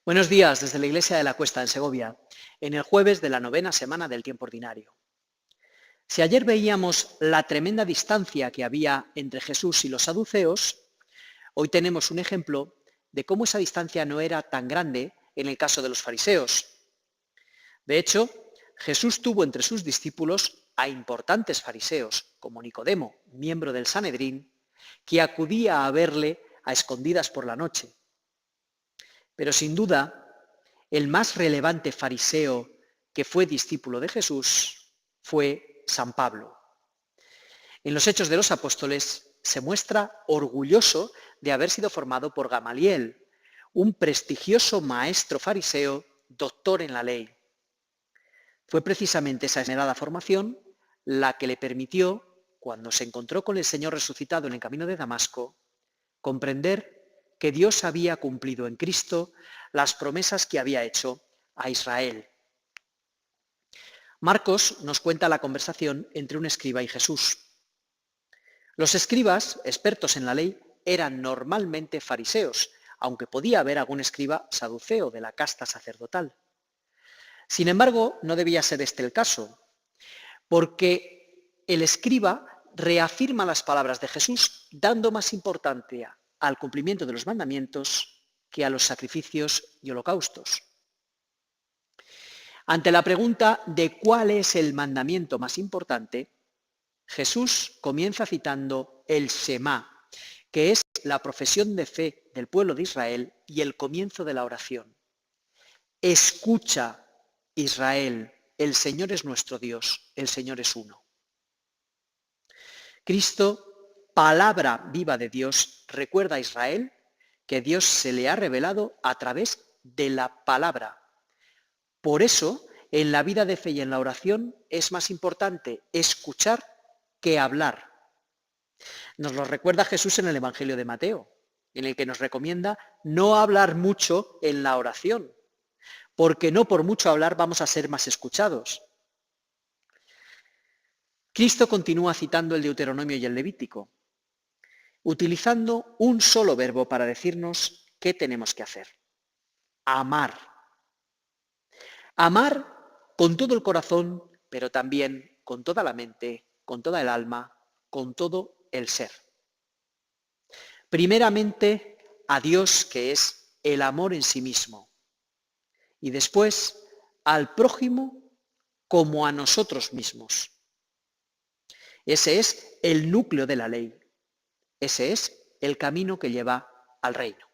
Buenos días desde la Iglesia de la Cuesta en Segovia, en el jueves de la 9ª semana del tiempo ordinario. Si ayer veíamos la tremenda distancia que había entre Jesús y los saduceos, hoy tenemos un ejemplo de cómo esa distancia no era tan grande en el caso de los fariseos. De hecho, Jesús tuvo entre sus discípulos a importantes fariseos, como Nicodemo, miembro del Sanedrín, que acudía a verle a escondidas por la noche. Pero sin duda, el más relevante fariseo que fue discípulo de Jesús fue San Pablo. En los Hechos de los Apóstoles se muestra orgulloso de haber sido formado por Gamaliel, un prestigioso maestro fariseo, doctor en la ley. Fue precisamente esa esmerada formación la que le permitió, cuando se encontró con el Señor resucitado en el camino de Damasco, comprender que Dios había cumplido en Cristo las promesas que había hecho a Israel. Marcos nos cuenta la conversación entre un escriba y Jesús. Los escribas, expertos en la ley, eran normalmente fariseos, aunque podía haber algún escriba saduceo de la casta sacerdotal. Sin embargo, no debía ser este el caso, porque el escriba reafirma las palabras de Jesús, dando más importancia al cumplimiento de los mandamientos que a los sacrificios y holocaustos. Ante la pregunta de cuál es el mandamiento más importante, Jesús comienza citando el Shema, que es la profesión de fe del pueblo de Israel y el comienzo de la oración. Escucha, Israel, el Señor es nuestro Dios, el Señor es uno. Cristo, palabra viva de Dios, recuerda a Israel que Dios se le ha revelado a través de la palabra. Por eso, en la vida de fe y en la oración es más importante escuchar que hablar. Nos lo recuerda Jesús en el Evangelio de Mateo, en el que nos recomienda no hablar mucho en la oración, porque no por mucho hablar vamos a ser más escuchados. Cristo continúa citando el Deuteronomio y el Levítico, utilizando un solo verbo para decirnos qué tenemos que hacer. Amar. Amar con todo el corazón, pero también con toda la mente, con toda el alma, con todo el ser. Primeramente a Dios, que es el amor en sí mismo, y después al prójimo como a nosotros mismos. Ese es el núcleo de la ley. Ese es el camino que lleva al reino.